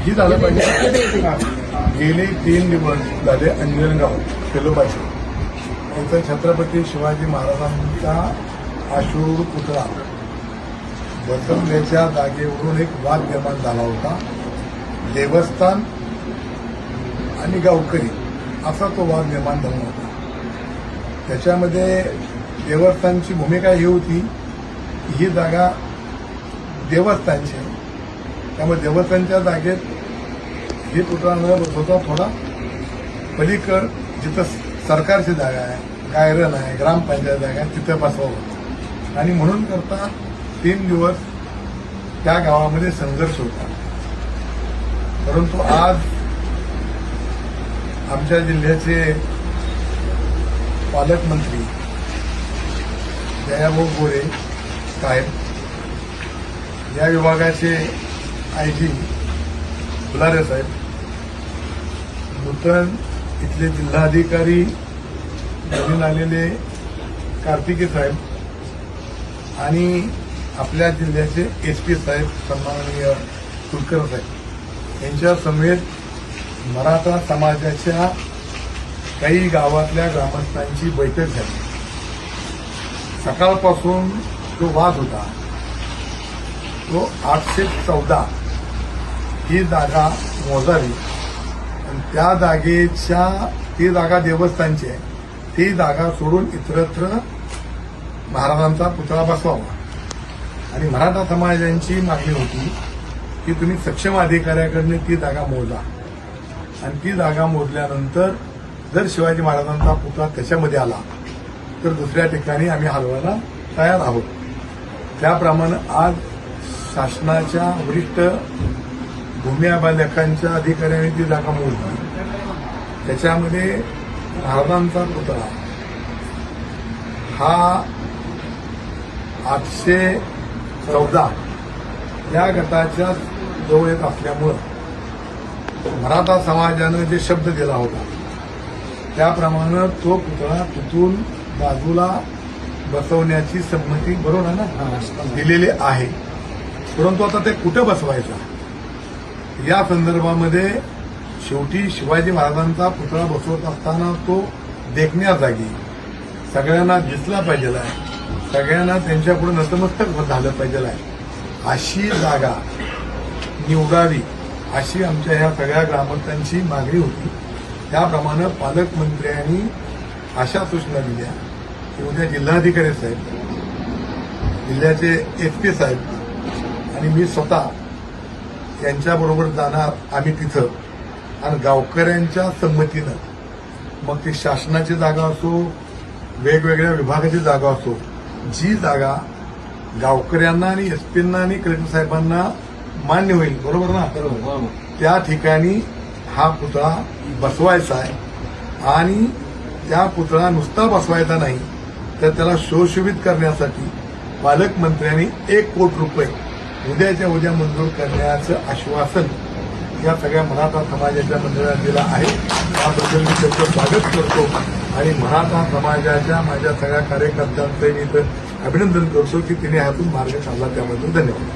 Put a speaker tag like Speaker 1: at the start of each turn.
Speaker 1: ही झालं पाहिजे. गेले 3 दिवस झाले अंजनगाव खेलोबाची इथं छत्रपती शिवाजी महाराजांचा अश्रू पुतळा बसवण्याच्या जागेवरून एक वाद निर्माण झाला होता. देवस्थान आणि गावकरी असा तो वाद निर्माण झाला होता. त्याच्यामध्ये देवस्थानची भूमिका ही होती, ही जागा देवस्थानची आहे, त्यामुळे देवस्थानच्या जागेत हे पुतळा न बसवता थोडा पलीकड जिथं सरकारची जागा आहे, गायरन आहे, ग्रामपंचायत जागा आहे, तिथं बसवावं आणि म्हणून करता 3 दिवस त्या गावामध्ये संघर्ष होता. परंतु आज आमच्या जिल्ह्याचे पालकमंत्री दयाभाऊ गोरे साहेब, या विभागाचे आयजी फुलारे साहेब, नूतन इथले जिल्हाधिकारी नवीन आलेले कार्तिके साहेब आणि आपल्या जिल्ह्याचे एसपी साहेब सन्माननीय कुलकर्णी साहेब यांच्या समेत मराठा समाजाच्या काही गावातल्या ग्रामस्थांची बैठक झाली. सकाळपासून जो वाद होता तो 814 ही जागा मोजावी आणि त्या जागेच्या ती जागा देवस्थानची आहे, ती जागा सोडून इतरत्र महाराजांचा पुतळा बसवावा आणि मराठा समाजाची मागणी होती की तुम्ही सक्षम अधिकाऱ्याकडनं ती जागा मोजा आणि ती जागा मोजल्यानंतर जर शिवाजी महाराजांचा पुतळा त्याच्यामध्ये आला तर दुसऱ्या ठिकाणी आम्ही हलवायला तयार आहोत. त्याप्रमाणे आज शासनाच्या वरिष्ठ भूमी अभिलेखांच्या अधिकाऱ्यांनी ती जागा मोजली. त्याच्यामध्ये महाराजांचा पुतळा हा 814 या गटाच्या जवळ येत असल्यामुळं मराठा समाजानं जे शब्द दिला होता त्याप्रमाणे तो पुतळा तिथून बाजूला बसवण्याची संमती बरोबर आहे ना दिलेली आहे. परंतु आता ते कुठं बसवायचा या संदर्भामध्ये शेवटी शिवाजी महाराजांचा पुतळा बसवत असताना तो देखण्या जागी सगळ्यांना दिसला पाहिजे आहे, सगळ्यांना त्यांच्यापुढे नतमस्तक झालं पाहिजे आहे अशी जागा निवडावी अशी आमच्या ह्या सगळ्या ग्रामस्थांची मागणी होती. त्याप्रमाणे पालकमंत्र्यांनी अशा सूचना दिल्या की उद्या जिल्हाधिकारी साहेब, जिल्ह्याचे एसपी साहेब आणि मी स्वतः यांच्याबरोबर जाणार आम्ही तिथं आणि गावकऱ्यांच्या संमतीनं मग ती शासनाची जागा असो, वेगवेगळ्या विभागाची जागा असो, जी जागा गावकऱ्यांना आणि एसपींना आणि कलेक्टर साहेबांना मान्य होईल बरोबर ना, त्या ठिकाणी हा पुतळा बसवायचा आहे आणि त्या पुतळा नुसता बसवायचा नाही तर त्याला सुशोभित करण्यासाठी पालकमंत्र्यांनी 1 कोटी रुपये उद्याच्या उद्या मंजूर करण्याचं आश्वासन या सगळ्या मराठा समाजाच्या मंडळाला दिलं आहे. त्याबद्दल मी त्याचं स्वागत करतो आणि मराठा समाजाच्या माझ्या सगळ्या कार्यकर्त्यांचं मी इथं अभिनंदन करतो की तिने ह्यातून मार्ग काढला, त्याबद्दल धन्यवाद.